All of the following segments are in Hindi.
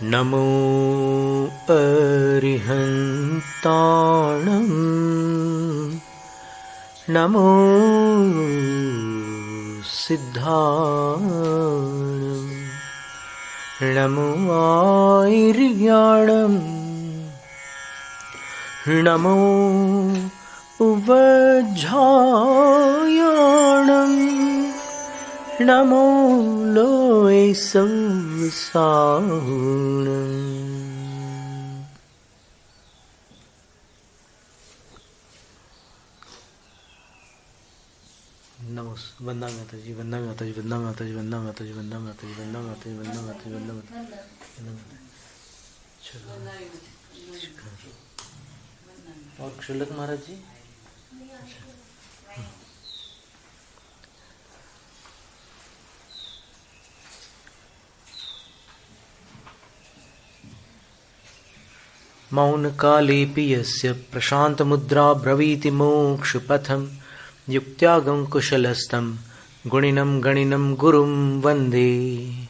नमो अरिहन्ताणं नमो सिद्धाणं नमो आयर्याणं नमो उवज्झायाणं नमो लोय संसारणम्। नमो वंदना माता जी, वंदना माता जी, वंदना माता जी, वंदना माता जी, वंदना माता जी, वंदना माता जी, वंदना माता जी, वंदना माता जी। और क्षुल्लक महाराज जी मौन कालेऽपि यस्य प्रशांत मुद्रा ब्रवीति मोक्ष पथम युक्त्यागं कुशलस्तं गुणिनं गणिनं गुरुं वंदे।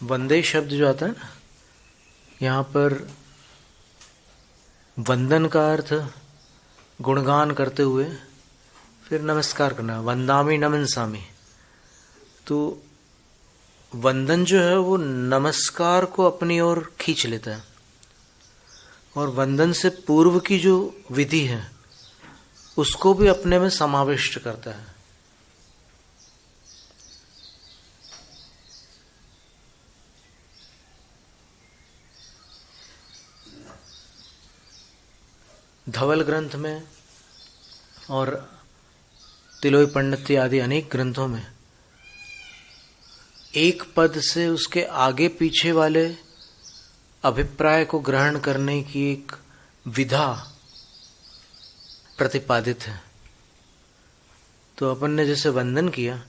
वंदे शब्द जो आता है ना, यहाँ पर वंदन का अर्थ गुणगान करते हुए फिर नमस्कार करना, वंदामि नमनसामि। तो वंदन जो है वो नमस्कार को अपनी ओर खींच लेता है, और वंदन से पूर्व की जो विधि है उसको भी अपने में समाविष्ट करता है। धवल ग्रंथ में और तिलोई पंडित आदि अनेक ग्रंथों में एक पद से उसके आगे पीछे वाले अभिप्राय को ग्रहण करने की एक विधा प्रतिपादित है। तो अपन ने जैसे वंदन किया,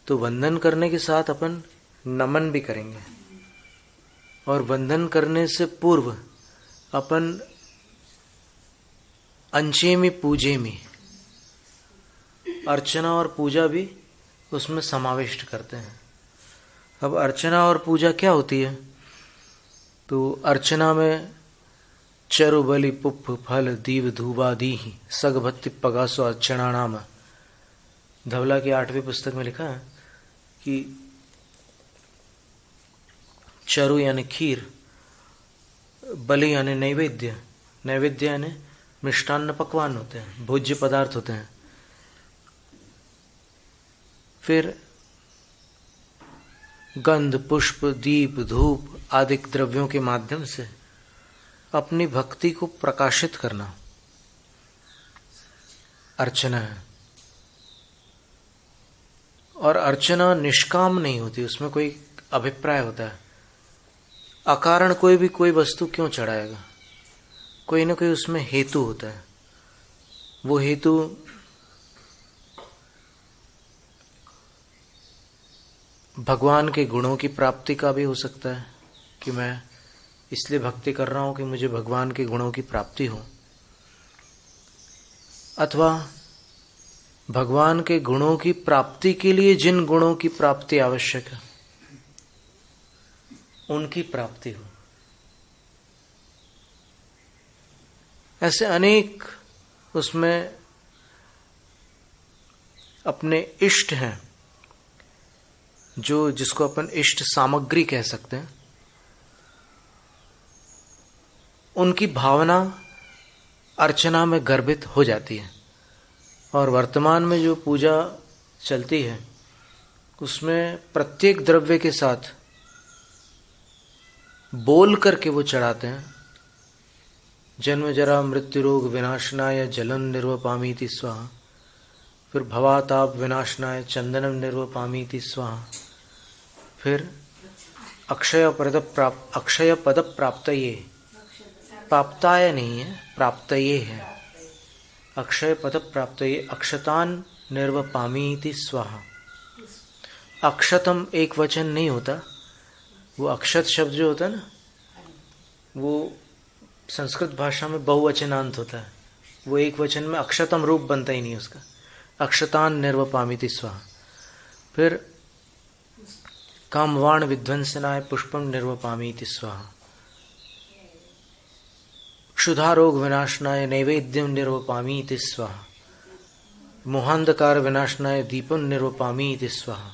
तो वंदन करने के साथ अपन नमन भी करेंगे, और वंदन करने से पूर्व अपन अंचेमी पूजेमी, अर्चना और पूजा भी उसमें समाविष्ट करते हैं। अब अर्चना और पूजा क्या होती है? तो अर्चना में चरु बलि पुप्प फल दीव धूवादी सगभत्ति पगासो अर्चना नाम। धवला की 8वीं पुस्तक में लिखा है कि चरु यानी खीर, बलि यानी नैवेद्य, नैवेद्य यानी मिष्टान्न पकवान होते हैं, भोज्य पदार्थ होते हैं। फिर गंध पुष्प दीप धूप आदि द्रव्यों के माध्यम से अपनी भक्ति को प्रकाशित करना अर्चना है। और अर्चना निष्काम नहीं होती, उसमें कोई अभिप्राय होता है। अकारण कोई भी कोई वस्तु क्यों चढ़ाएगा, कोई ना कोई उसमें हेतु होता है। वो हेतु भगवान के गुणों की प्राप्ति का भी हो सकता है, कि मैं इसलिए भक्ति कर रहा हूं कि मुझे भगवान के गुणों की प्राप्ति हो, अथवा भगवान के गुणों की प्राप्ति के लिए जिन गुणों की प्राप्ति आवश्यक है उनकी प्राप्ति हो। ऐसे अनेक उसमें अपने इष्ट हैं, जो जिसको अपन इष्ट सामग्री कह सकते हैं, उनकी भावना अर्चना में गर्भित हो जाती है। और वर्तमान में जो पूजा चलती है उसमें प्रत्येक द्रव्य के साथ बोल करके वो चढ़ाते हैं, जन्म जरा मृत्यु रोग विनाशनाय जलन निर्वपामीति स्वाहा, फिर भवाताप विनाशनाय चंदनम निर्वपामीति स्वाहा, फिर अक्षय पद प्राप्तये, प्राप्ताय नहीं है, प्राप्तये है, अक्षय पद प्राप्तये अक्षतान निर्वपामीति स्वाहा। अक्षतम एक वचन नहीं होता, वो अक्षत शब्द जो होता है ना, वो संस्कृत भाषा में बहुवचनांत होता है। वो एक वचन में अक्षतम रूप बनता ही नहीं उसका। अक्षतान निर्वपामीति स्वाहा। फिर कामवाण विध्वंसनाय पुष्पम निर्वपामीति स्वाहा, क्षुधारोग विनाशनाय नैवेद्यम निर्वपामीति स्वाहा, मोहांधकार विनाशनाय दीपम निर्वपामीति स्वाहा,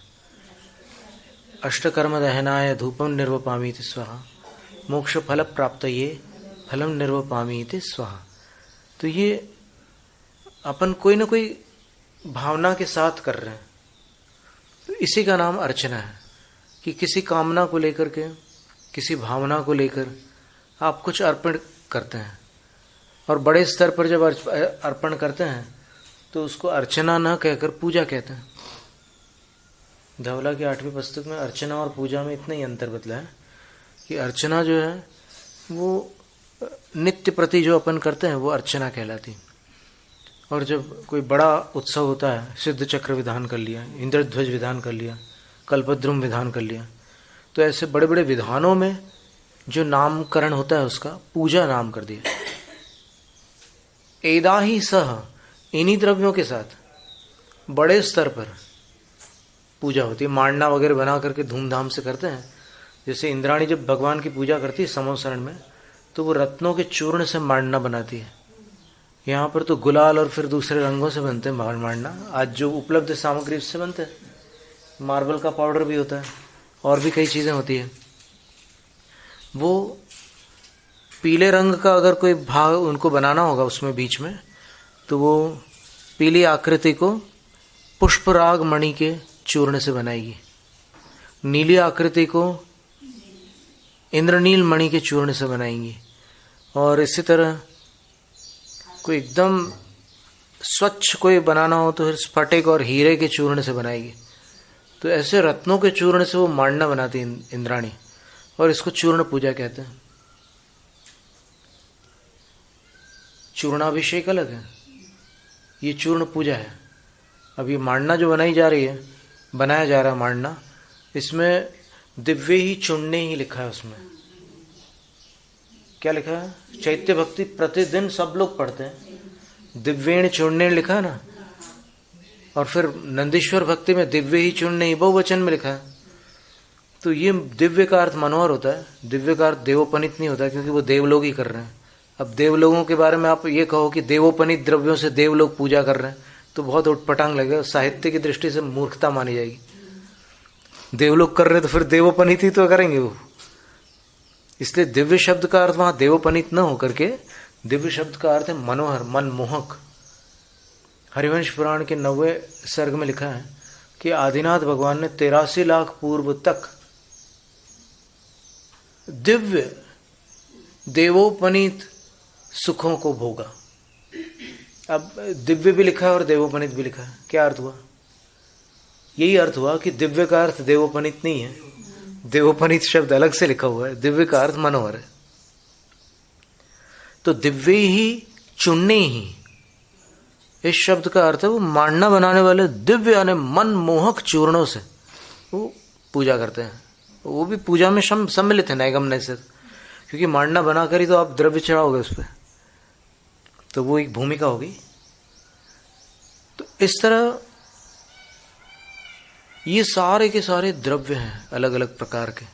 अष्टकर्म दहनाय धूपम निर्वपामीति स्वाहा, मोक्ष फल प्राप्तये फलम निर्वपामीति स्वाहा। तो ये अपन कोई ना कोई भावना के साथ कर रहे हैं, तो इसी का नाम अर्चना है कि किसी कामना को लेकर के, किसी भावना को लेकर आप कुछ अर्पण करते हैं। और बड़े स्तर पर जब अर्पण करते हैं तो उसको अर्चना न कहकर पूजा कहते हैं। धवला की 8वीं पुस्तक में अर्चना और पूजा में इतना ही अंतर बतला है कि अर्चना जो है वो नित्य प्रति जो अपन करते हैं वो अर्चना कहलाती। और जब कोई बड़ा उत्सव होता है, सिद्ध चक्र विधान कर लिया, इंद्रध्वज विधान कर लिया, कल्पद्रुम विधान कर लिया, तो ऐसे बड़े बड़े विधानों में जो नामकरण होता है उसका पूजा नाम कर दिया। एदा ही सह, इन्हीं द्रव्यों के साथ बड़े स्तर पर पूजा होती है। मांडना वगैरह बना करके धूमधाम से करते हैं। जैसे इंद्राणी जब भगवान की पूजा करती है समोसरण में, तो वो रत्नों के चूर्ण से मांडना बनाती है। यहाँ पर तो गुलाल और फिर दूसरे रंगों से बनते हैं मांडना। आज जो उपलब्ध सामग्री उससे बनते हैं। मार्बल का पाउडर भी होता है और भी कई चीज़ें होती है। वो पीले रंग का अगर कोई भाग उनको बनाना होगा उसमें बीच में, तो वो पीली आकृति को पुष्पराग मणि के चूर्ण से बनाएगी। नीली आकृति को इंद्रनील मणि के चूर्ण से बनाएंगी। और इसी तरह कोई एकदम स्वच्छ कोई बनाना हो तो फिर स्फटिक और हीरे के चूर्ण से बनाएगी। तो ऐसे रत्नों के चूर्ण से वो मांडना बनाती है इंद्राणी, और इसको चूर्ण पूजा कहते हैं। चूर्णाभिषेक अलग है, ये चूर्ण पूजा है। अब ये मांडना जो बनाई जा रही है, बनाया जा रहा है मांडना, इसमें दिव्य ही चुनने ही लिखा है। उसमें क्या लिखा है? चैत्य भक्ति प्रतिदिन सब लोग पढ़ते हैं, दिव्येण चुनने लिखा है ना। और फिर नंदीश्वर भक्ति में दिव्य ही चुनने ही बहुवचन में लिखा है। तो ये दिव्य का अर्थ मनोहर होता है, दिव्य का अर्थ देवोपनीत नहीं होता, क्योंकि वो देवलोग ही कर रहे हैं। अब देवलोगों के बारे में आप ये कहो कि देवोपनीत द्रव्यों से देवलोग पूजा कर रहे हैं, तो बहुत उटपटांग लगेगा, साहित्य की दृष्टि से मूर्खता मानी जाएगी। देवलोग कर रहे हैं तो फिर देवोपनीत ही तो करेंगे वो। इसलिए दिव्य शब्द का अर्थ वहां देवोपनीत न होकर के दिव्य शब्द का अर्थ है मनोहर, मनमोहक। हरिवंश पुराण के 90वें सर्ग में लिखा है कि आदिनाथ भगवान ने 83 लाख पूर्व तक दिव्य देवोपनीत सुखों को भोगा। अब दिव्य भी लिखा है और देवोपनीत भी लिखा है, क्या अर्थ हुआ? यही अर्थ हुआ कि दिव्य का अर्थ देवोपनीत नहीं है, देवोपनीत शब्द अलग से लिखा हुआ है, दिव्य का अर्थ मनोहर है। तो दिव्य ही चुनने ही, इस शब्द का अर्थ है वो मांडना बनाने वाले दिव्य यानी मनमोहक चूर्णों से वो पूजा करते हैं। वो भी पूजा में सम्मिलित है नैगम नैसर, क्योंकि मांडना बनाकर ही तो आप द्रव्य चढ़ाओगे उस पर, तो वो एक भूमिका होगी। तो इस तरह ये सारे के सारे द्रव्य हैं अलग अलग प्रकार के।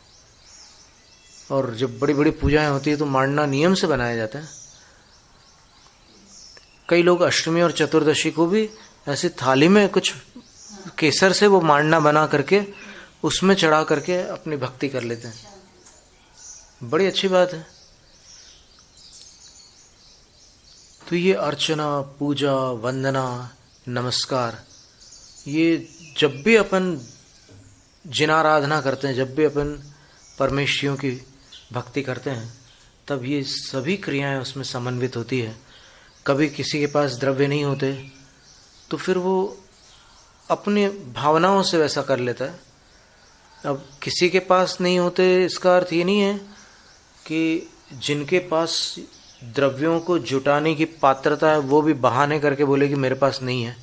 और जब बड़ी बड़ी पूजाएं होती है तो मांडना नियम से बनाया जाता है। कई लोग अष्टमी और चतुर्दशी को भी ऐसी थाली में कुछ केसर से वो मांडना बना करके उसमें चढ़ा करके अपनी भक्ति कर लेते हैं। बड़ी अच्छी बात है। तो ये अर्चना, पूजा, वंदना, नमस्कार, ये जब भी अपन जिनाराधना करते हैं, जब भी अपन परमेश्वरियों की भक्ति करते हैं, तब ये सभी क्रियाएं उसमें समन्वित होती है। कभी किसी के पास द्रव्य नहीं होते तो फिर वो अपनी भावनाओं से वैसा कर लेता है। अब किसी के पास नहीं होते इसका अर्थ ये नहीं है कि जिनके पास द्रव्यों को जुटाने की पात्रता है वो भी बहाने करके बोले कि मेरे पास नहीं है।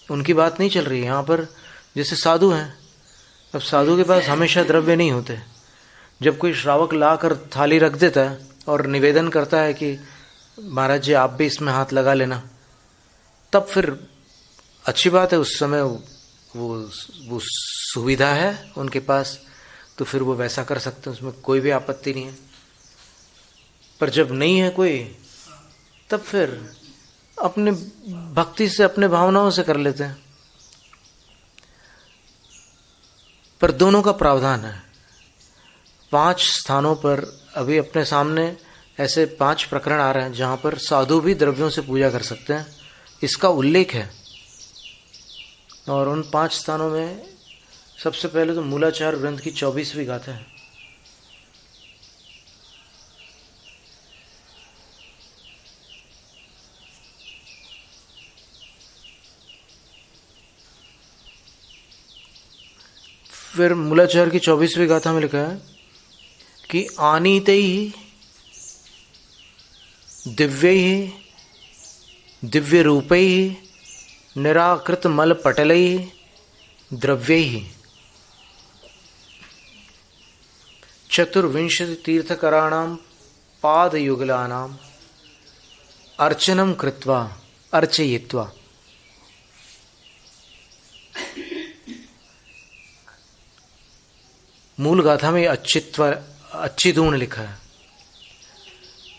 उनकी बात नहीं चल रही है यहाँ पर। जैसे साधु हैं, अब साधु के पास हमेशा द्रव्य नहीं होते। जब कोई श्रावक ला कर थाली रख देता है और निवेदन करता है कि महाराज जी आप भी इसमें हाथ लगा लेना, तब फिर अच्छी बात है, उस समय वो सुविधा है उनके पास, तो फिर वो वैसा कर सकते हैं, उसमें कोई भी आपत्ति नहीं है। पर जब नहीं है कोई, तब फिर अपने भक्ति से, अपने भावनाओं से कर लेते हैं। पर दोनों का प्रावधान है। 5 स्थानों पर अभी अपने सामने ऐसे 5 प्रकरण आ रहे हैं जहां पर साधु भी द्रव्यों से पूजा कर सकते हैं, इसका उल्लेख है। और उन 5 स्थानों में सबसे पहले तो मूलाचार ग्रंथ की 24वीं गाथा है। फिर मूलाचार की 24वीं गाथा में लिखा है कि आनीते ही दिव्य ही दिव्य रूप ही निराकृत मल पटल ही द्रव्य ही चतुर्विंशति तीर्थकराणाम पादयुगलानाम अर्चनम कृत्वा अर्चयित्वा। मूल गाथा में अच्छितूण लिखा है।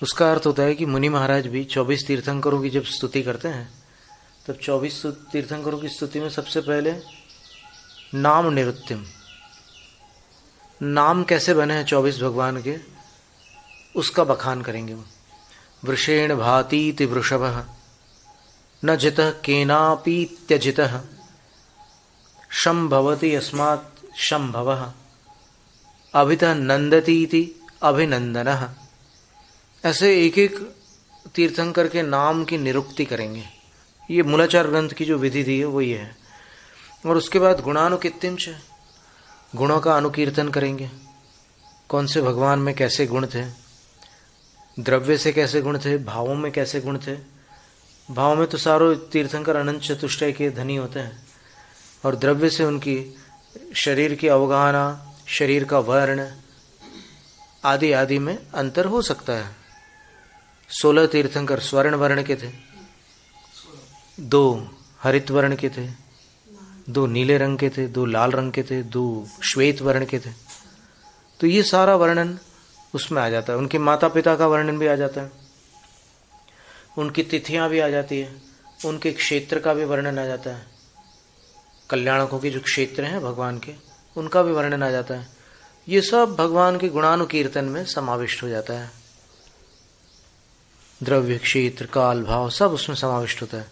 उसका अर्थ होता है कि मुनि महाराज भी 24 तीर्थंकरों की जब स्तुति करते हैं, तब 24 तीर्थंकरों की स्तुति में सबसे पहले नाम निरुत्तम, नाम कैसे बने हैं 24 भगवान के, उसका बखान करेंगे वो। वृषेण भातीति वृषभः न जितः केनापि त्यजितः शं भवति अस्मात् शंभवः अभितः नंदतीति अभिनंदनः। ऐसे एक एक तीर्थंकर के नाम की निरुक्ति करेंगे। ये मूलाचार ग्रंथ की जो विधि दी है वो ये है। और उसके बाद गुणानुकीर्तिंच, गुणों का अनुकीर्तन करेंगे। कौन से भगवान में कैसे गुण थे, द्रव्य से कैसे गुण थे, भावों में कैसे गुण थे। भाव में तो सारों तीर्थंकर अनंत चतुष्टय के धनी होते हैं, और द्रव्य से उनकी शरीर की अवगाहना, शरीर का वर्ण आदि आदि में अंतर हो सकता है। 16 तीर्थंकर स्वर्ण वर्ण के थे, 2 हरित वर्ण के थे, 2 नीले रंग के थे, 2 लाल रंग के थे, 2 श्वेत वर्ण के थे। तो ये सारा वर्णन उसमें आ जाता है। उनके माता पिता का वर्णन भी आ जाता है, उनकी तिथियां भी आ जाती है, उनके क्षेत्र का भी वर्णन आ जाता है। कल्याणकों के जो क्षेत्र हैं भगवान के, उनका भी वर्णन आ जाता है। ये सब भगवान के गुणानुकीर्तन में समाविष्ट हो जाता है। द्रव्य, क्षेत्र, काल, भाव सब उसमें समाविष्ट होता है।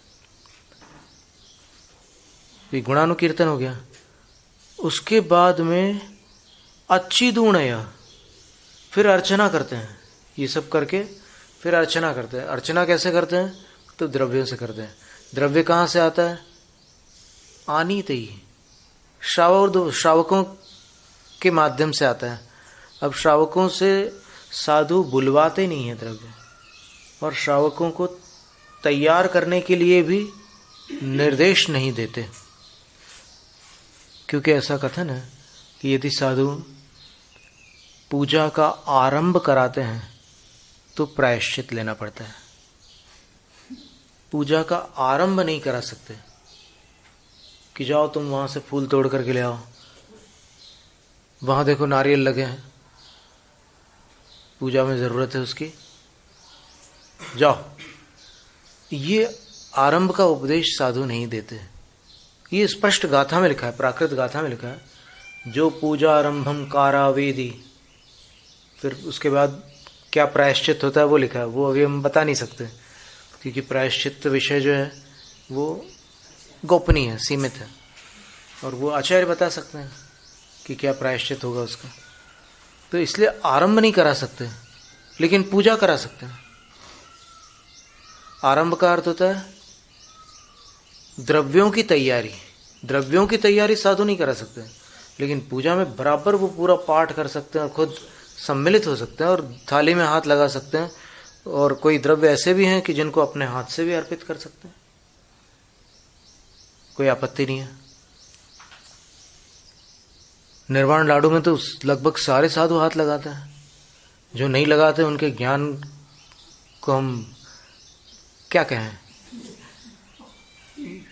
ये गुणानुकीर्तन हो गया। उसके बाद में अच्छिदूणय, फिर अर्चना करते हैं। ये सब करके फिर अर्चना करते हैं। अर्चना कैसे करते हैं? तो द्रव्यों से करते हैं। द्रव्य कहाँ से आता है? आनीत ही, श्रावकों के माध्यम से आता है। अब श्रावकों से साधु बुलवाते नहीं है द्रव्य, और श्रावकों को तैयार करने के लिए भी निर्देश नहीं देते, क्योंकि ऐसा कथन है कि यदि साधु पूजा का आरंभ कराते हैं तो प्रायश्चित लेना पड़ता है। पूजा का आरंभ नहीं करा सकते कि जाओ तुम वहां से फूल तोड़ करके ले आओ, वहां देखो नारियल लगे हैं, पूजा में जरूरत है उसकी, जाओ। ये आरंभ का उपदेश साधु नहीं देते। ये स्पष्ट गाथा में लिखा है, प्राकृत गाथा में लिखा है, जो पूजा आरंभम कारावेदी। फिर उसके बाद क्या प्रायश्चित होता है वो लिखा है, वो अभी हम बता नहीं सकते, क्योंकि प्रायश्चित विषय जो है वो गोपनीय है, सीमित है, और वो आचार्य बता सकते हैं कि क्या प्रायश्चित होगा उसका। तो इसलिए आरंभ नहीं करा सकते, लेकिन पूजा करा सकते हैं। आरंभ का अर्थ होता है द्रव्यों की तैयारी। द्रव्यों की तैयारी साधु नहीं करा सकते, लेकिन पूजा में बराबर वो पूरा पाठ कर सकते हैं, और खुद सम्मिलित हो सकते हैं, और थाली में हाथ लगा सकते हैं। और कोई द्रव्य ऐसे भी हैं कि जिनको अपने हाथ से भी अर्पित कर सकते हैं, कोई आपत्ति नहीं है। निर्वाण लाडू में तो लगभग सारे साधु हाथ लगाते हैं। जो नहीं लगाते उनके ज्ञान को हम क्या कहें,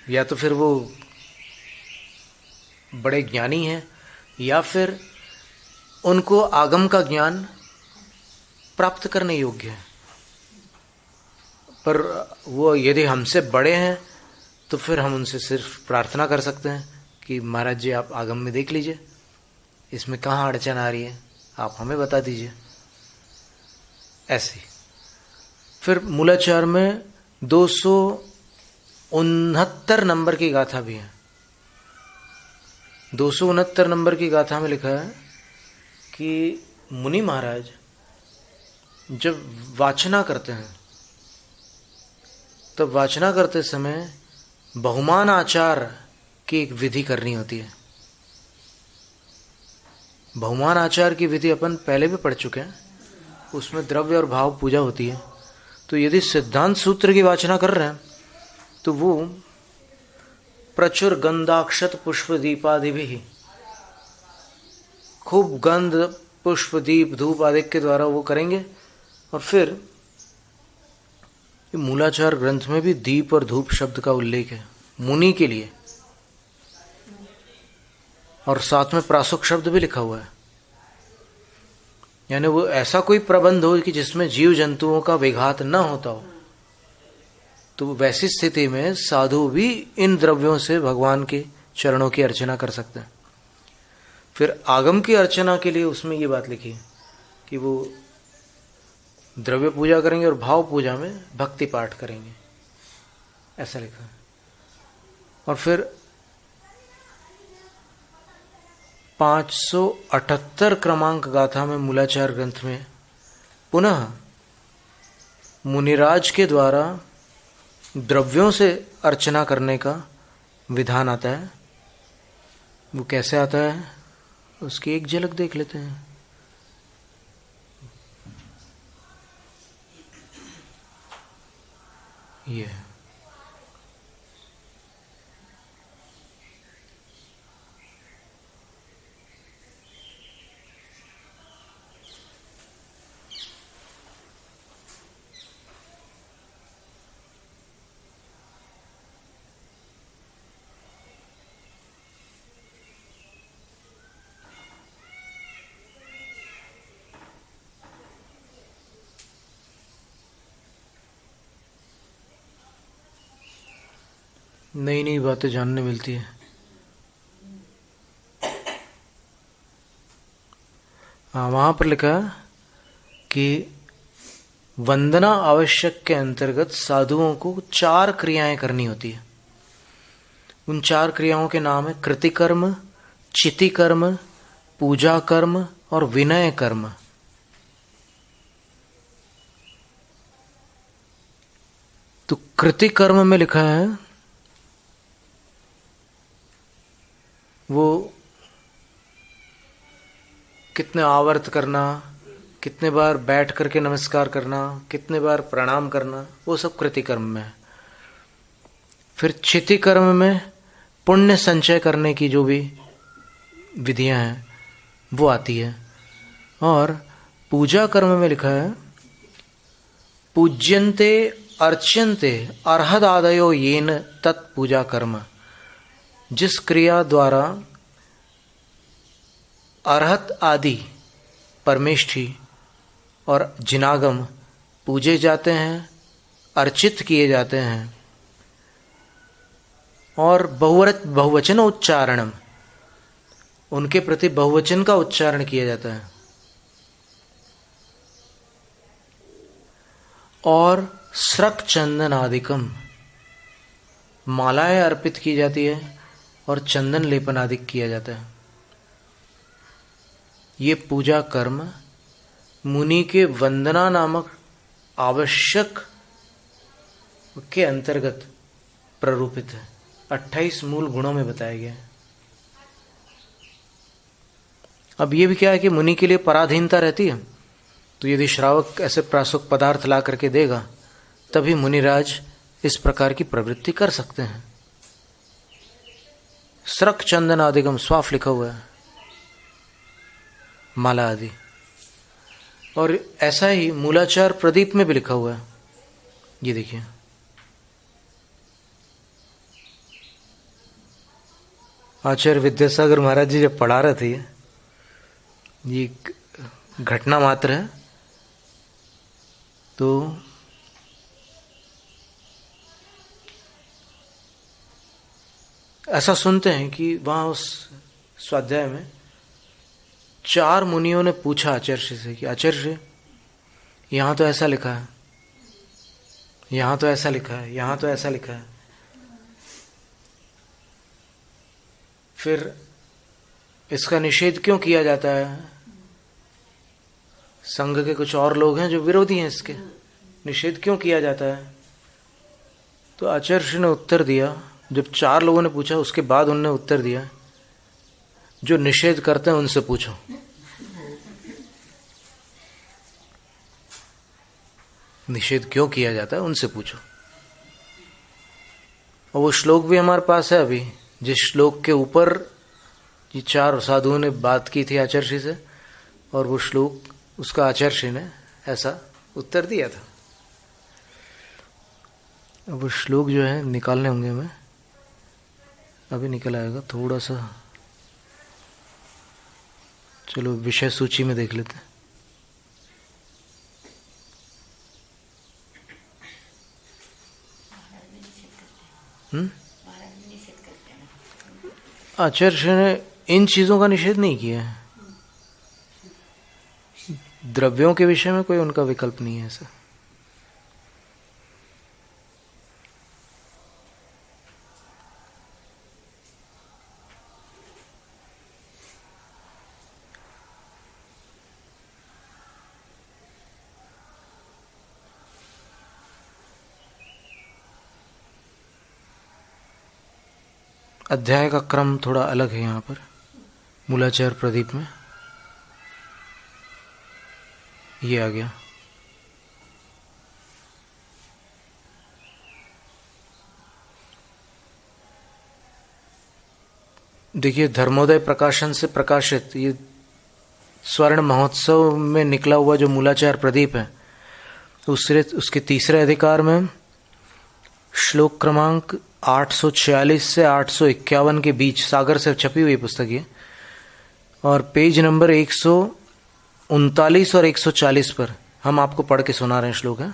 या तो फिर वो बड़े ज्ञानी हैं या फिर उनको आगम का ज्ञान प्राप्त करने योग्य है। पर वो यदि हमसे बड़े हैं तो फिर हम उनसे सिर्फ प्रार्थना कर सकते हैं कि महाराज जी आप आगम में देख लीजिए, इसमें कहाँ अड़चन आ रही है, आप हमें बता दीजिए। ऐसे फिर मूलाचार में 269 नंबर की गाथा भी है। 269 नंबर की गाथा में लिखा है कि मुनि महाराज जब वाचना करते हैं तो वाचना करते समय बहुमान आचार की एक विधि करनी होती है। बहुमान आचार की विधि अपन पहले भी पढ़ चुके हैं, उसमें द्रव्य और भाव पूजा होती है। तो यदि सिद्धांत सूत्र की वाचना कर रहे हैं तो वो प्रचुर गंधाक्षत पुष्प दीपादि भी, खूब गंध पुष्प दीप धूप आदि के द्वारा वो करेंगे। और फिर मूलाचार ग्रंथ में भी दीप और धूप शब्द का उल्लेख है मुनि के लिए, और साथ में प्रासुक शब्द भी लिखा हुआ है। यानी वो ऐसा कोई प्रबंध हो कि जिसमें जीव जंतुओं का विघात न होता हो, तो वैसी स्थिति में साधु भी इन द्रव्यों से भगवान के चरणों की अर्चना कर सकते हैं। फिर आगम की अर्चना के लिए उसमें ये बात लिखी है कि वो द्रव्य पूजा करेंगे और भाव पूजा में भक्ति पाठ करेंगे, ऐसा लिखा है। और फिर 578 क्रमांक गाथा में मूलाचार ग्रंथ में पुनः मुनिराज के द्वारा द्रव्यों से अर्चना करने का विधान आता है। वो कैसे आता है उसकी एक झलक देख लेते हैं। ये नई नई बातें जानने मिलती है। वहां पर लिखा कि वंदना आवश्यक के अंतर्गत साधुओं को 4 क्रियाएं करनी होती है। उन 4 क्रियाओं के नाम है कृतिकर्म, चिति कर्म, पूजा कर्म और विनय कर्म। तो कृतिकर्म में लिखा है वो कितने आवर्त करना, कितने बार बैठ करके नमस्कार करना, कितने बार प्रणाम करना, वो सब कृतिकर्म में है। फिर चिति कर्म में पुण्य संचय करने की जो भी विधियां हैं वो आती है। और पूजा कर्म में लिखा है पूज्यन्ते अर्च्यन्ते अर्हदादयो येन तत्पूजा कर्म। जिस क्रिया द्वारा अर्हत आदि परमेष्ठी और जिनागम पूजे जाते हैं, अर्चित किए जाते हैं, और बहुवचन उच्चारणम, उनके प्रति बहुवचन का उच्चारण किया जाता है, और स्रक चंदन आदिकम, मालाएं अर्पित की जाती है और चंदन लेपन आदि किया जाता है। ये पूजा कर्म मुनि के वंदना नामक आवश्यक के अंतर्गत प्ररूपित है। 28 मूल गुणों में बताया गया है। अब ये भी क्या है कि मुनि के लिए पराधीनता रहती है, तो यदि श्रावक ऐसे प्रासुक पदार्थ ला करके देगा तभी मुनिराज इस प्रकार की प्रवृत्ति कर सकते हैं। स्रक चंदन आदिगम स्वाफ लिखा हुआ है, माला आदि। और ऐसा ही मूलाचार प्रदीप में भी लिखा हुआ है। ये देखिए, आचार्य विद्यासागर महाराज जी जब पढ़ा रहे थे, ये एक घटना मात्र है, तो ऐसा सुनते हैं कि वहां उस स्वाध्याय में 4 मुनियों ने पूछा आचार्य से कि आचार्य यहां तो ऐसा लिखा है, यहां तो ऐसा लिखा है, यहां तो ऐसा लिखा है, फिर इसका निषेध क्यों किया जाता है? संघ के कुछ और लोग हैं जो विरोधी हैं इसके, निषेध क्यों किया जाता है? तो आचार्य ने उत्तर दिया, जब 4 लोगों ने पूछा उसके बाद उन्होंने उत्तर दिया, जो निषेध करते हैं उनसे पूछो। निषेध क्यों किया जाता है उनसे पूछो। और वो श्लोक भी हमारे पास है अभी, जिस श्लोक के ऊपर ये 4 साधुओं ने बात की थी आचार्य से, और वो श्लोक उसका आचार्य ने ऐसा उत्तर दिया था। अब वो श्लोक जो है निकालने होंगे, हमें अभी निकल आएगा थोड़ा सा, चलो विषय सूची में देख लेते हैं। आचार्य ने इन चीजों का निषेध नहीं किया है, द्रव्यों के विषय में कोई उनका विकल्प नहीं है ऐसा। अध्याय का क्रम थोड़ा अलग है यहाँ पर मूलाचार प्रदीप में, ये आ गया। देखिए, धर्मोदय प्रकाशन से प्रकाशित ये स्वर्ण महोत्सव में निकला हुआ जो मूलाचार प्रदीप है, उसके तीसरे अधिकार में श्लोक क्रमांक 846 से 851 के बीच, सागर से छपी हुई पुस्तक है, और पेज नंबर 139 और 140 पर हम आपको पढ़ के सुना रहे हैं श्लोक है।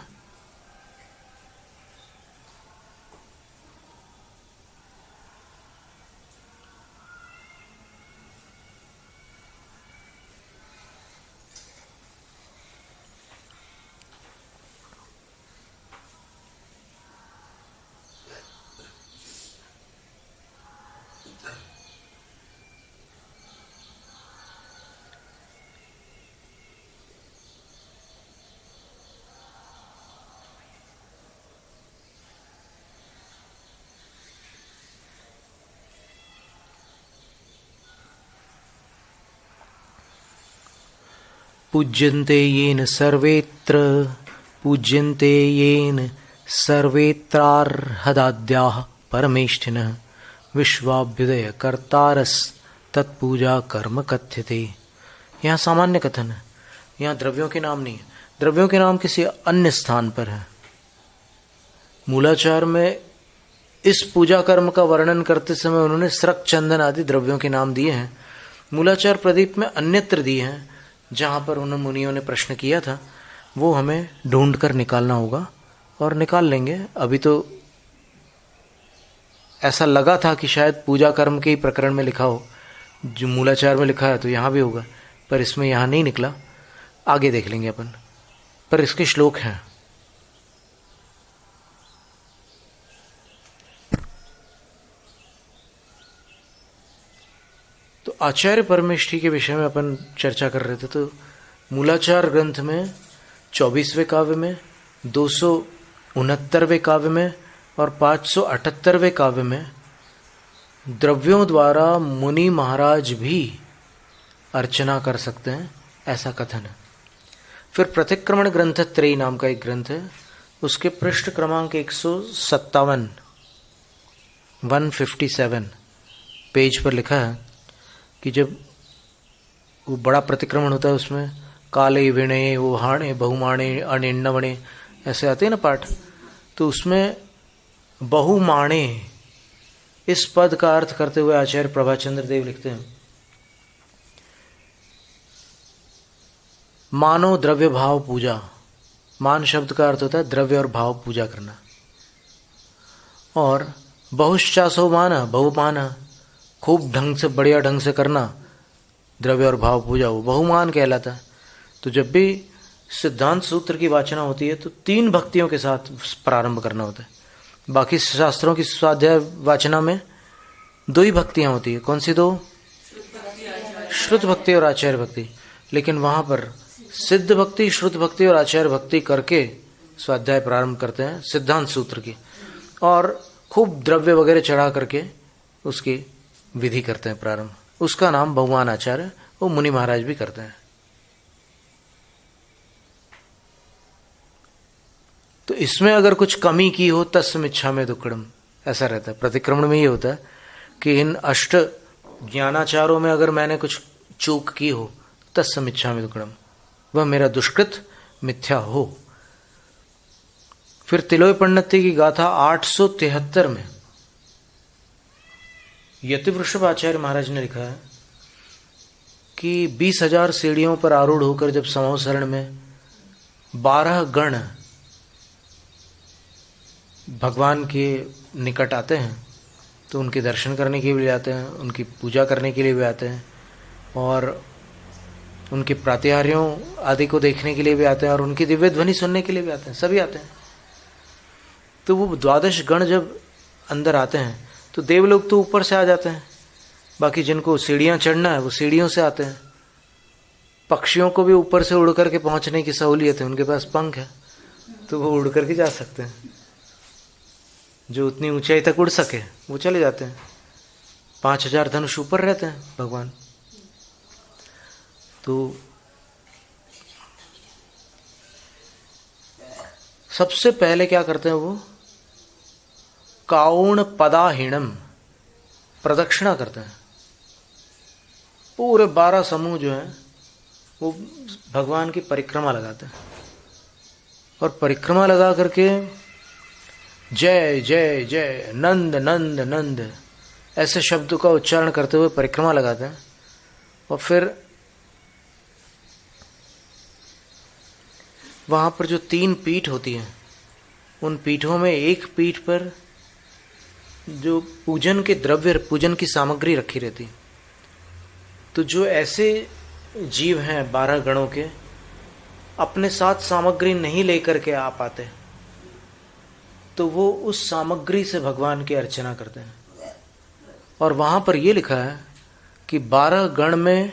पूज्यन्ते येन सर्वेत्र पूज्यन्ते येन सर्वेत्रार्हदाद्याः परमेष्ठिनः विश्वाभ्युदय कर्तारस तत्पूजा कर्म कथ्यते। यहाँ सामान्य कथन है, यहाँ द्रव्यों के नाम नहीं है, द्रव्यों के नाम किसी अन्य स्थान पर है। मूलाचार में इस पूजा कर्म का वर्णन करते समय उन्होंने स्रक चंदन आदि द्रव्यों के नाम दिए हैं। मूलाचार प्रदीप में अन्यत्र दिए हैं, जहाँ पर उन मुनियों ने प्रश्न किया था वो हमें ढूंढ कर निकालना होगा और निकाल लेंगे। अभी तो ऐसा लगा था कि शायद पूजा कर्म के ही प्रकरण में लिखा हो, जो मूलाचार में लिखा है तो यहाँ भी होगा, पर इसमें यहाँ नहीं निकला, आगे देख लेंगे अपन। पर इसके श्लोक हैं। तो आचार्य परमेष्ठी के विषय में अपन चर्चा कर रहे थे। तो मूलाचार ग्रंथ में 24वें काव्य में, 269वें काव्य में और 578वें काव्य में द्रव्यों द्वारा मुनि महाराज भी अर्चना कर सकते हैं, ऐसा कथन है। फिर प्रतिक्रमण ग्रंथ त्रयी नाम का एक ग्रंथ है, उसके पृष्ठ क्रमांक 157 157 पेज पर लिखा है कि जब वो बड़ा प्रतिक्रमण होता है उसमें काले विणे वो हाणे बहुमाणे अनिन्नवणे ऐसे आते हैं ना पाठ, तो उसमें बहुमाणे इस पद का अर्थ करते हुए आचार्य प्रभाचंद्र देव लिखते हैं, मानो द्रव्य भाव पूजा। मान शब्द का अर्थ होता है द्रव्य और भाव पूजा करना। और बहुश्चासो माना, बहुमाना, खूब ढंग से, बढ़िया ढंग से करना द्रव्य और भाव पूजा, वो बहुमान कहलाता है। तो जब भी सिद्धांत सूत्र की वाचना होती है तो 3 भक्तियों के साथ प्रारंभ करना होता है। बाकी शास्त्रों की स्वाध्याय वाचना में 2 ही भक्तियां होती है। कौन सी 2? श्रुत भक्ति और आचार्य भक्ति। लेकिन वहां पर सिद्ध भक्ति, श्रुत भक्ति और आचार्य भक्ति करके स्वाध्याय प्रारंभ करते हैं सिद्धांत सूत्र की, और खूब द्रव्य वगैरह चढ़ा करके उसकी विधि करते हैं प्रारंभ। उसका नाम बहुमान आचार्य, वो मुनि महाराज भी करते हैं। तो इसमें अगर कुछ कमी की हो तस्मिच्छामि दुक्कड़म, ऐसा रहता है। प्रतिक्रमण में ये होता है कि इन 8 ज्ञानाचारों में अगर मैंने कुछ चूक की हो तस्मिच्छामि दुक्कड़म, वह मेरा दुष्कृत मिथ्या हो। फिर तिलोय पंडित की गाथा 873 में यतिवृषभ आचार्य महाराज ने लिखा है कि 20,000 सीढ़ियों पर आरूढ़ होकर जब समोसरण में 12 गण भगवान के निकट आते हैं तो उनके दर्शन करने के लिए आते हैं, उनकी पूजा करने के लिए भी आते हैं, और उनके प्रातिहार्यों आदि को देखने के लिए भी आते हैं, और उनकी दिव्य ध्वनि सुनने के लिए भी आते हैं, सभी आते हैं। तो वो 12 गण जब अंदर आते हैं तो देवलोग तो ऊपर से आ जाते हैं, बाकी जिनको सीढ़ियाँ चढ़ना है वो सीढ़ियों से आते हैं। पक्षियों को भी ऊपर से उड़ करके पहुँचने की सहूलियत है, उनके पास पंख है तो वो उड़ करके जा सकते हैं। जो उतनी ऊंचाई तक उड़ सके वो चले जाते हैं। 5,000 धनुष ऊपर रहते हैं भगवान। तो सबसे पहले क्या करते हैं वो, काउण पदाहीणम, प्रदक्षिणा करते हैं। पूरे 12 समूह जो हैं वो भगवान की परिक्रमा लगाते हैं, और परिक्रमा लगा करके जय जय जय, नंद नंद नंद, ऐसे शब्दों का उच्चारण करते हुए परिक्रमा लगाते हैं। और फिर वहाँ पर जो 3 पीठ होती हैं, उन पीठों में एक पीठ पर जो पूजन के द्रव्य, पूजन की सामग्री रखी रहती। तो जो ऐसे जीव हैं 12 गणों के, अपने साथ सामग्री नहीं लेकर के आ पाते, तो वो उस सामग्री से भगवान की अर्चना करते हैं। और वहाँ पर ये लिखा है कि 12 गण में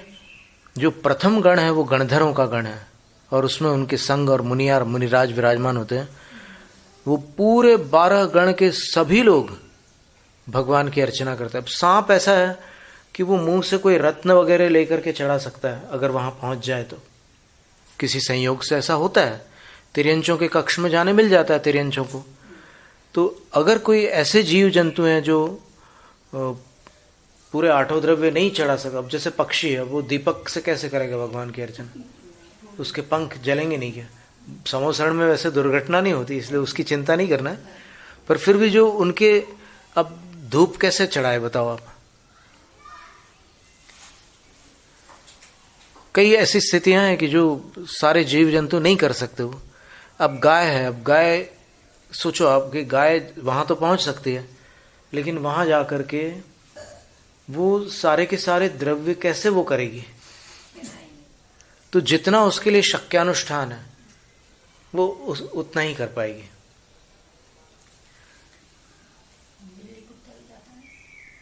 जो प्रथम गण है वो गणधरों का गण है, और उसमें उनके संग और मुनियार मुनिराज विराजमान होते हैं। वो पूरे 12 गण के सभी लोग भगवान की अर्चना करते हैं। अब सांप ऐसा है कि वो मुंह से कोई रत्न वगैरह लेकर के चढ़ा सकता है अगर वहां पहुंच जाए, तो किसी संयोग से ऐसा होता है। तिर्यंचों के कक्ष में जाने मिल जाता है तिर्यंचों को। तो अगर कोई ऐसे जीव जंतु हैं जो पूरे 8 द्रव्य नहीं चढ़ा सका, अब जैसे पक्षी है, वो दीपक से कैसे करेगा भगवान की अर्चना, उसके पंख जलेंगे नहीं क्या? समोसरण में वैसे दुर्घटना नहीं होती, इसलिए उसकी चिंता नहीं करना है। पर फिर भी जो उनके, अब धूप कैसे चढ़ाए बताओ आप। कई ऐसी स्थितियां हैं कि जो सारे जीव जंतु नहीं कर सकते वो। अब गाय है, अब गाय सोचो आप कि गाय वहां तो पहुंच सकती है, लेकिन वहां जाकर के वो सारे के सारे द्रव्य कैसे वो करेगी? तो जितना उसके लिए शक्यानुष्ठान है वो उतना ही कर पाएगी।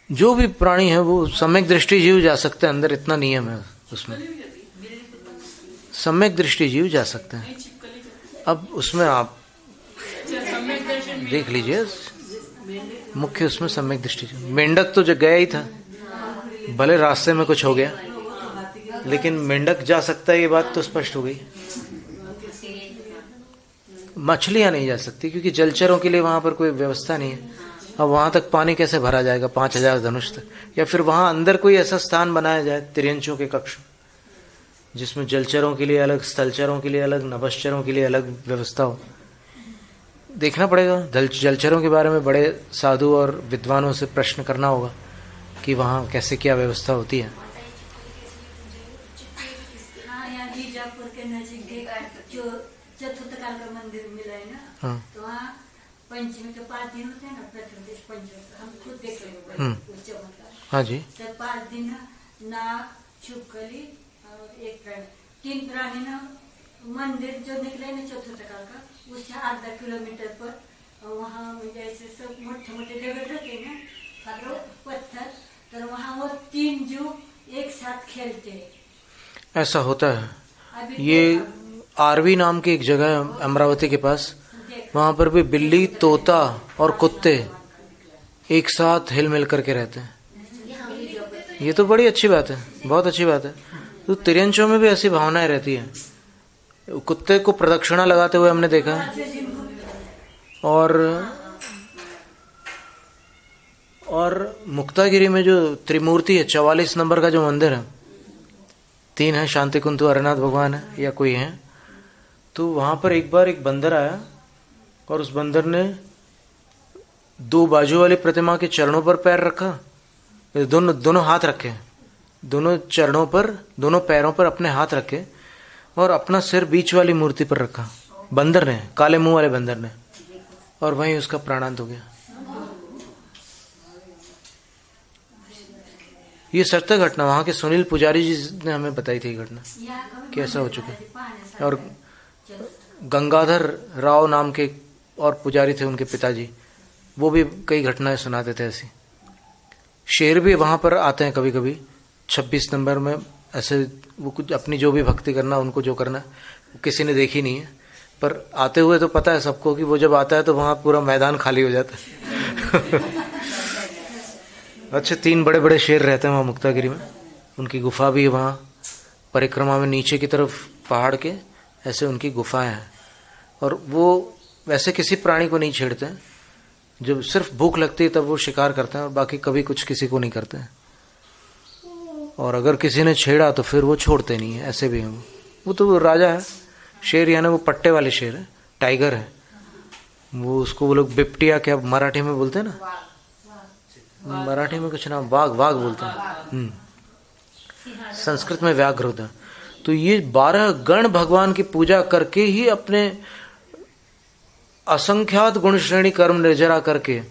जो भी प्राणी है वो सम्यक दृष्टि जीव जा सकते हैं अंदर, इतना नियम है उसमें। सम्यक दृष्टि जीव जा सकते हैं। अब उसमें आप देख लीजिए, मुख्य उसमें सम्यक दृष्टि जीव। मेंढक तो गया ही था, भले रास्ते में कुछ हो गया, लेकिन मेंढक जा सकता है ये बात तो स्पष्ट हो गई। मछलियां नहीं जा सकती क्योंकि जलचरों के लिए वहां पर कोई व्यवस्था नहीं है। अब वहां तक पानी कैसे भरा जाएगा 5,000 धनुष तक? या फिर वहां अंदर कोई ऐसा स्थान बनाया जाए तिर्यंचों के कक्ष, जिसमें जलचरों के लिए अलग, स्थलचरों के लिए अलग, नभश्चरों के लिए अलग व्यवस्था हो। देखना पड़ेगा, जलचरों के बारे में बड़े साधु और विद्वानों से प्रश्न करना होगा कि वहाँ कैसे क्या व्यवस्था होती है। बीजापुर के नजदीक जो चतुर्थ काल का मंदिर मिला है ना, हाँ। तो वहाँ पंचमी के 5 दिन होते हैं ना, प्रथम दिन पंचमी, हम खुद देख रहे चमत्कार। हाँ जी। तो 5 दिन नाग, छिपकली और एक प्राणी, 3 प्राणी ना मंदिर जो निकले ना चतुर्थ काल का, उससे आधा किलोमीटर पर वहाँ जैसे सब मोटे मोटे जगह रहते हैं ना, पत्थर, तो वहाँ वो 3 जीव एक साथ खेलते हैं। ऐसा होता है। ये आरवी नाम की एक जगह है अमरावती के पास, वहाँ पर भी बिल्ली, तोता और कुत्ते एक साथ हिल मिल करके रहते हैं। ये तो बड़ी अच्छी बात है, बहुत अच्छी बात है। तो तिरंचों में भी ऐसी भावनाएं रहती है। कुत्ते को प्रदक्षिणा लगाते हुए हमने देखा है। और मुक्तागिरी में जो त्रिमूर्ति है, 44 नंबर का जो मंदिर है, 3 है, शांति कुंतु हरनाथ भगवान है या कोई है, तो वहाँ पर एक बार एक बंदर आया और उस बंदर ने 2 बाजू वाली प्रतिमा के चरणों पर पैर रखा, दोनों हाथ रखे, दोनों चरणों पर, दोनों पैरों पर अपने हाथ रखे और अपना सिर बीच वाली मूर्ति पर रखा, बंदर ने, काले मुंह वाले बंदर ने, और वहीं उसका प्राणांत हो गया। ये सत्य घटना वहाँ के सुनील पुजारी जी ने हमें बताई थी घटना कि ऐसा हो चुका है। और गंगाधर राव नाम के और पुजारी थे उनके पिताजी, वो भी कई घटनाएं सुनाते थे ऐसी। शेर भी वहाँ पर आते हैं कभी कभी 26 नंबर में ऐसे, वो कुछ अपनी जो भी भक्ति करना, उनको जो करना, किसी ने देखी नहीं है, पर आते हुए तो पता है सबको कि वो जब आता है तो वहाँ पूरा मैदान खाली हो जाता है। अच्छे 3 बड़े बड़े शेर रहते हैं वहाँ मुक्तागिरी में। उनकी गुफा भी है वहाँ, परिक्रमा में नीचे की तरफ पहाड़ के ऐसे उनकी गुफाएं हैं। और वो वैसे किसी प्राणी को नहीं छेड़ते हैं, जब सिर्फ भूख लगती है तब वो शिकार करते हैं, और बाकी कभी कुछ किसी को नहीं करते हैं। और अगर किसी ने छेड़ा तो फिर वो छोड़ते नहीं है, ऐसे भी हैं वो तो राजा है। शेर यानी वो पट्टे वाले शेर है, टाइगर है वो, उसको वो लोग बिपटिया क्या मराठी में बोलते हैं ना, मराठी में कुछ नाम वाघ बोलते हैं, संस्कृत में व्याघ्र होता है। तो ये 12 गण भगवान की पूजा करके ही अपने असंख्यात गुण श्रेणी कर्म निर्जरा करके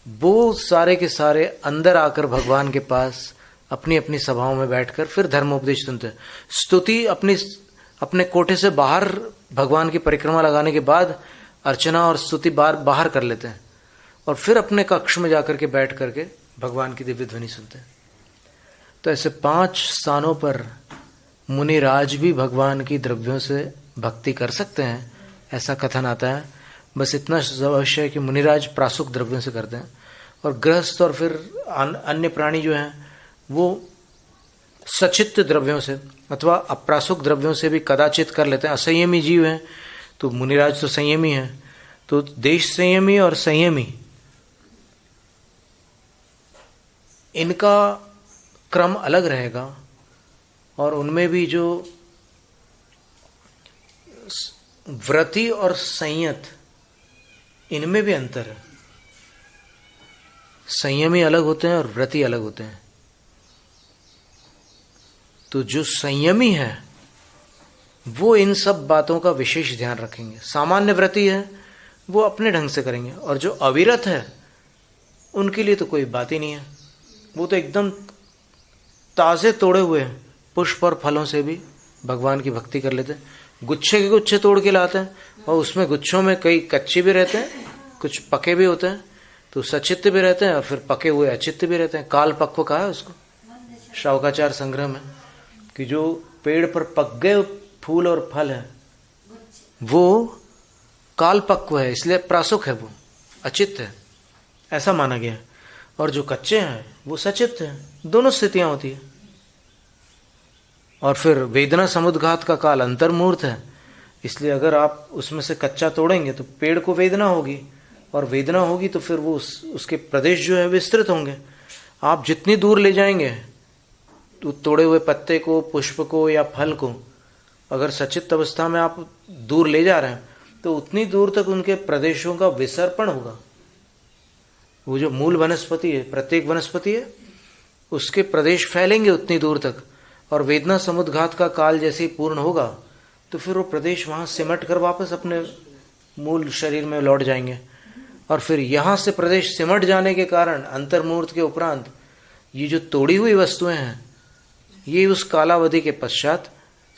वो सारे के सारे अंदर आकर भगवान के पास अपनी अपनी सभाओं में बैठकर फिर धर्मोपदेश सुनते हैं। स्तुति अपने कोठे से बाहर भगवान की परिक्रमा लगाने के बाद अर्चना और स्तुति बाहर कर लेते हैं, और फिर अपने कक्ष में जाकर के बैठ करके भगवान की दिव्य ध्वनि सुनते हैं। तो ऐसे 5 स्थानों पर मुनिराज भी भगवान की द्रव्यों से भक्ति कर सकते हैं, ऐसा कथन आता है। बस इतना अवश्य है कि मुनिराज प्रासुक द्रव्यों से करते हैं, और गृहस्थ और फिर अन्य प्राणी जो हैं वो सचित्त द्रव्यों से अथवा अप्रासुक द्रव्यों से भी कदाचित कर लेते हैं। असंयमी जीव हैं तो मुनिराज तो संयमी हैं, तो देश संयमी और संयमी इनका क्रम अलग रहेगा, और उनमें भी जो व्रती और संयत, इनमें भी अंतर है। संयमी अलग होते हैं और व्रती अलग होते हैं। तो जो संयमी है वो इन सब बातों का विशेष ध्यान रखेंगे। सामान्य व्रती है वो अपने ढंग से करेंगे, और जो अविरत है उनके लिए तो कोई बात ही नहीं है, वो तो एकदम ताजे तोड़े हुए पुष्प और फलों से भी भगवान की भक्ति कर लेते हैं। गुच्छे के गुच्छे तोड़ के लाते हैं, और उसमें गुच्छों में कई कच्चे भी रहते हैं, कुछ पके भी होते हैं, तो सचित्त भी रहते हैं और फिर पके हुए अचित्त भी रहते हैं। काल पक्व कहा है उसको शावकाचार संग्रह में, कि जो पेड़ पर पक गए फूल और फल है वो काल पक्व है, इसलिए प्रासुक है, वो अचित्त है, ऐसा माना गया। और जो कच्चे हैं वो सचित्त है। दोनों स्थितियां होती है। और फिर वेदना समुद्घात का काल अंतर्मूर्त है, इसलिए अगर आप उसमें से कच्चा तोड़ेंगे तो पेड़ को वेदना होगी, और वेदना होगी तो फिर वो उसके प्रदेश जो है विस्तृत होंगे। आप जितनी दूर ले जाएंगे तो तोड़े हुए पत्ते को, पुष्प को या फल को, अगर सचित्त अवस्था में आप दूर ले जा रहे हैं तो उतनी दूर तक उनके प्रदेशों का विसर्पण होगा। वो जो मूल वनस्पति है, प्रत्येक वनस्पति है, उसके प्रदेश फैलेंगे उतनी दूर तक, और वेदना समुद्घात का काल जैसे ही पूर्ण होगा तो फिर वो प्रदेश वहाँ सिमट कर वापस अपने मूल शरीर में लौट जाएंगे। और फिर यहाँ से प्रदेश सिमट जाने के कारण अंतर्मूर्त के उपरांत ये जो तोड़ी हुई वस्तुएं हैं, ये उस कालावधि के पश्चात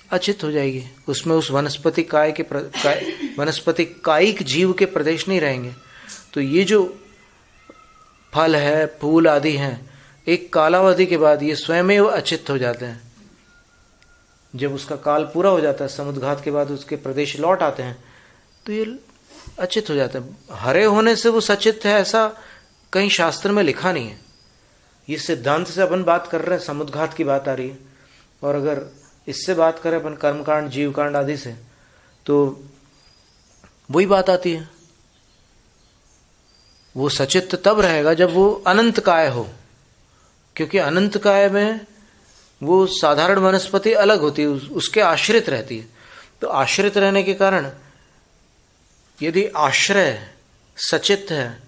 अचित हो जाएगी। उसमें उस वनस्पति वनस्पति कायिक जीव के प्रदेश नहीं रहेंगे। तो ये जो फल है, फूल आदि हैं, एक कालावधि के बाद ये स्वयं अचित हो जाते हैं। जब उसका काल पूरा हो जाता है, समुद्घात के बाद उसके प्रदेश लौट आते हैं, तो ये अचित हो जाते हैं। हरे होने से वो सचित है ऐसा कहीं शास्त्र में लिखा नहीं है। ये सिद्धांत से अपन बात कर रहे हैं, समुद्घात की बात आ रही है। और अगर इससे बात करें अपन कर्मकांड, जीवकांड आदि से, तो वही बात आती है। वो सचित तब रहेगा जब वो अनंत काय हो, क्योंकि अनंत काय में वो साधारण वनस्पति अलग होती है, उसके आश्रित रहती है। तो आश्रित रहने के कारण यदि आश्रय सचित है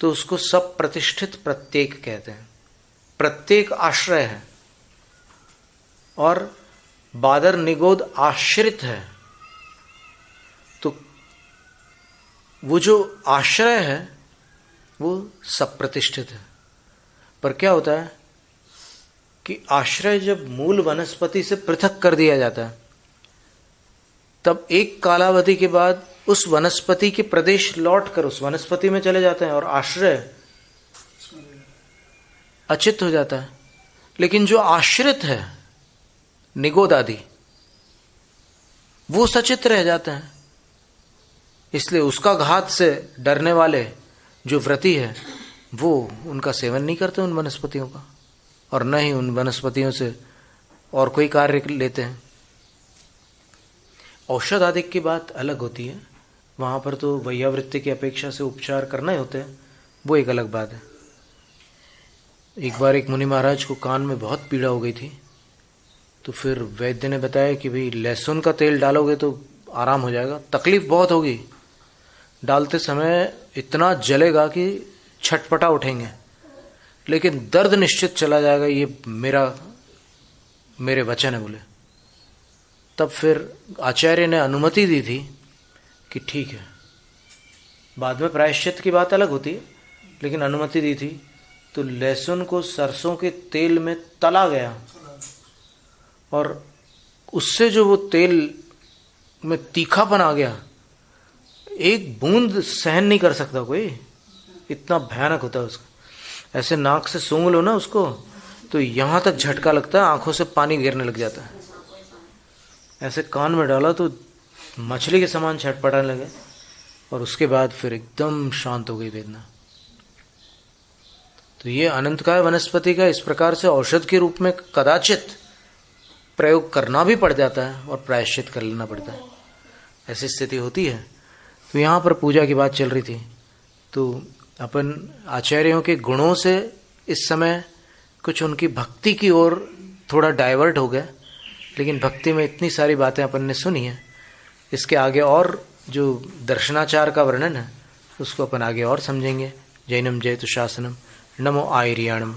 तो उसको सब प्रतिष्ठित प्रत्येक कहते हैं। प्रत्येक आश्रय है और बादर निगोद आश्रित है। तो वो जो आश्रय है वो सब प्रतिष्ठित है। पर क्या होता है कि आश्रय जब मूल वनस्पति से पृथक कर दिया जाता है, तब एक कालावधि के बाद उस वनस्पति के प्रदेश लौटकर उस वनस्पति में चले जाते हैं और आश्रय अचित हो जाता है। लेकिन जो आश्रित है, निगोद आदि, वो सचित रह जाते हैं। इसलिए उसका घात से डरने वाले जो व्रती है, वो उनका सेवन नहीं करते उन वनस्पतियों का, और न ही उन वनस्पतियों से और कोई कार्य लेते हैं। औषध आदि की बात अलग होती है, वहाँ पर तो वैयावृत्ति की अपेक्षा से उपचार करना ही होते हैं, वो एक अलग बात है। एक बार एक मुनि महाराज को कान में बहुत पीड़ा हो गई थी, तो फिर वैद्य ने बताया कि भाई लहसुन का तेल डालोगे तो आराम हो जाएगा, तकलीफ बहुत होगी, डालते समय इतना जलेगा कि छटपटा उठेंगे, लेकिन दर्द निश्चित चला जाएगा, ये मेरे वचन है बोले। तब फिर आचार्य ने अनुमति दी थी कि ठीक है। बाद में प्रायश्चित की बात अलग होती है, लेकिन अनुमति दी थी। तो लहसुन को सरसों के तेल में तला गया और उससे जो वो तेल में तीखापन आ गया, एक बूंद सहन नहीं कर सकता कोई, इतना भयानक होता है उसका। ऐसे नाक से सूंघ लो ना उसको, तो यहाँ तक झटका लगता है, आंखों से पानी गिरने लग जाता है। ऐसे कान में डाला तो मछली के समान छटपटाने लगे, और उसके बाद फिर एकदम शांत हो गई वेदना। तो ये अनंतकाय वनस्पति का इस प्रकार से औषध के रूप में कदाचित प्रयोग करना भी पड़ जाता है और प्रायश्चित कर लेना पड़ता है, ऐसी स्थिति होती है। तो यहाँ पर पूजा की बात चल रही थी, तो अपन आचार्यों के गुणों से इस समय कुछ उनकी भक्ति की ओर थोड़ा डाइवर्ट हो गए, लेकिन भक्ति में इतनी सारी बातें अपन ने सुनी है। इसके आगे और जो दर्शनाचार का वर्णन है उसको अपन आगे और समझेंगे। जैनम जयतु शासनम। नमो आयर्याणम।